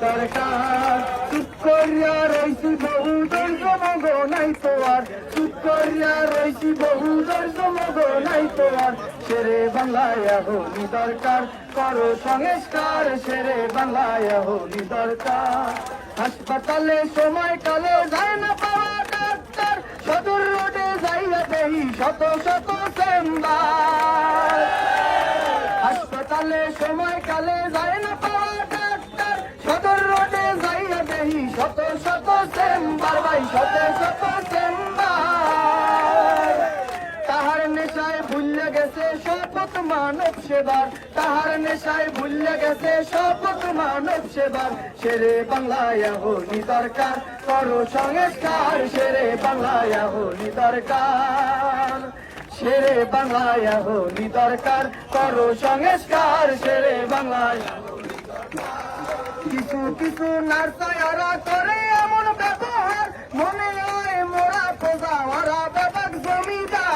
দরকার। চুপ করিয়া রইছি বহু ধৈর্য মগ নাই তোয়ার, চুপ করিয়া রইছি বহু ধৈর্য মগ নাই তোয়ার। শেরে বাংলায় হলি দরকার, করো সংস্কার, শেরে বাংলায় হলি দরকার। হাসপাতালে সময় কালে যায় না পাওয়া ডাক্তার, সদর রোডে যাইয়া দেহি শত শত চেম্বার। হাসপাতালে সময় কালে যায় না পাওয়া ডাক্তার, সদর রোডে যাইয়া দেহি শত শত চেম্বার, ভাই শত শত চেম্বার। তাহার নেশায় ভুলে গেছে শপথ মানব সেবার, তাহার নেশায় ভুলে গেছে শপথ মানব সেবার। শেরে বাংলায় হলি দরকার, করো সংস্কার, শেরে বাংলায় হলি দরকার। শেরে বাংলায় হলি দরকার, করো সংস্কার, শেরে বাংলায়। কিছু কিছু নার্সারা করে এমন ব্যবহার, মনে হয় মোরা খোঁজা ওরা ব্যাপক জমিদার।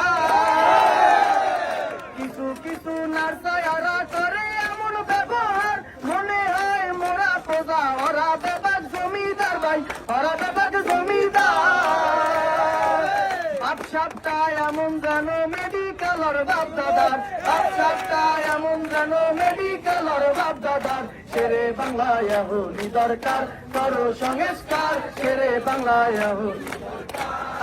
কিছু কিছু নার্সারা করে এমন ব্যবহার, মনে হয় মোরা খোঁজা ওরা ব্যাপক জমিদার, ভাই ওরা ব্যাপক জমিদার। আপসাপটা এমন জানো মেডিকেলর বাপদাদার, আপসাপটা এমন জানো মেডিকেলর বাপদাদার। শেরে বাংলায় হলি দরকার, করো সংস্কার, শেরে বাংলায় হলি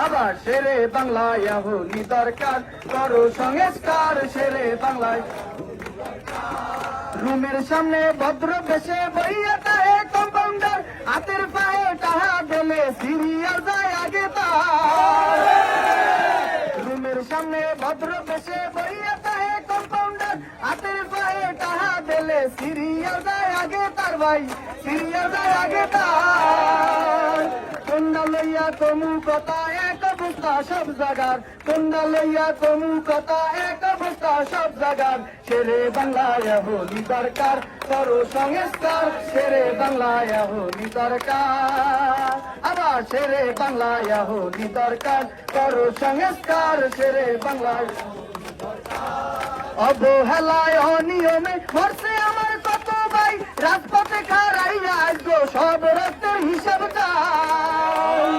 আবার। শেরে বাংলায় হলি দরকার, করো সংস্কার, শেরে বাংলায়। রুমের সামনে ভদ্র বেশে বইয়া তাহে কম্পাউন্ডার, হাতের পায়ে টাহা দিলে সিরিয়াল যায় আগে তার। রুমের সামনে ভদ্র বেশে বইয়া তাহে কম্পাউন্ডার, হাতের পায়ে টাহা দিলে সিরিয়াল যায় আগে তার, ভাই সিরিয়াল যায় আগে তার। কন্যা লইয়া তমু কথা এক অবস্থা সব জাগার, কন্যা লইয়া তমু কথা এক অবস্থা সব জাগার। শেরে বাংলায় হলি দরকার, করো সংস্কার, শেরে বাংলায় হলি দরকার। আবার শেরে বাংলায় হলি দরকার, করো সংস্কার, শেরে বাংলায়। অবহেলায় অনিয়মে মরছে আমার কত ভাই, রাজপথে খারাইয়া আসবো সব রক্তের হিসাব চাই।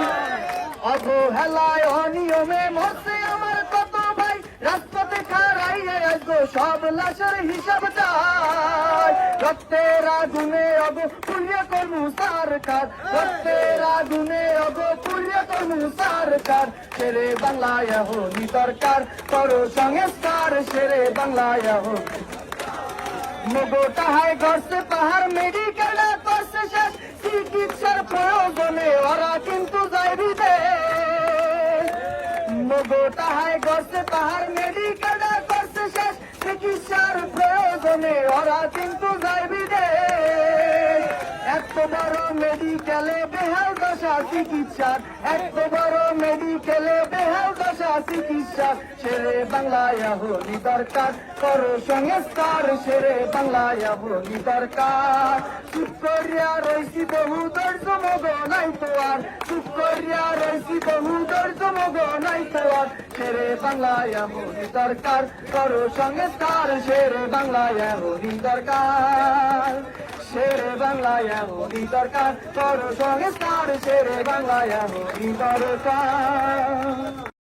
অবহেলায় অনিয়মে মরছে আমার কত ভাই, রাজপথে খারাইয়া আসবো সব লাশের হিসাব চাই। রক্তের আগুনে অব পুড়িয়া কর্মু সরকার, রক্তের আগুনে অব পুড়িয়া কর্মু সরকার। শেরে বাংলায় হলি দরকার, করো সংস্কার, শেরে বাংলায় হলি। মগো তাহাই গড়ছে পাহাড়, মেডিকেল করছে শেষ, চিকিৎসার প্রয়োজনে ওরা কিন্তু যায় বিদেশ। মগো তাহাই গড়ছে পাহাড়, মেডিকেল করছে শেষ, চিকিৎসার প্রয়োজনে ওরা কিন্তু যায় বিদেশ। এত বড় মেডিকেলে বেহাল দশা চিকিৎসার, এত বড় মেডিকেলে বেহাল দশা চিকিৎসার। শেরে বাংলায় হলি দরকার, করো সংস্কার, শেরে বাংলায় হলি দরকার। চুপ করিয়া রইছি বহু ধৈর্য মগ নাই তোয়ার, চুপ করিয়া রইছি বহু ধৈর্য মগ নাই তোয়ার। শেরে বাংলায় হলি দরকার, করো সংস্কার, শেরে বাংলায় হলি দরকার। শেরে বাংলায় হলি দরকার, করো সংস্কার, শেরে বাংলায় হলি দরকার।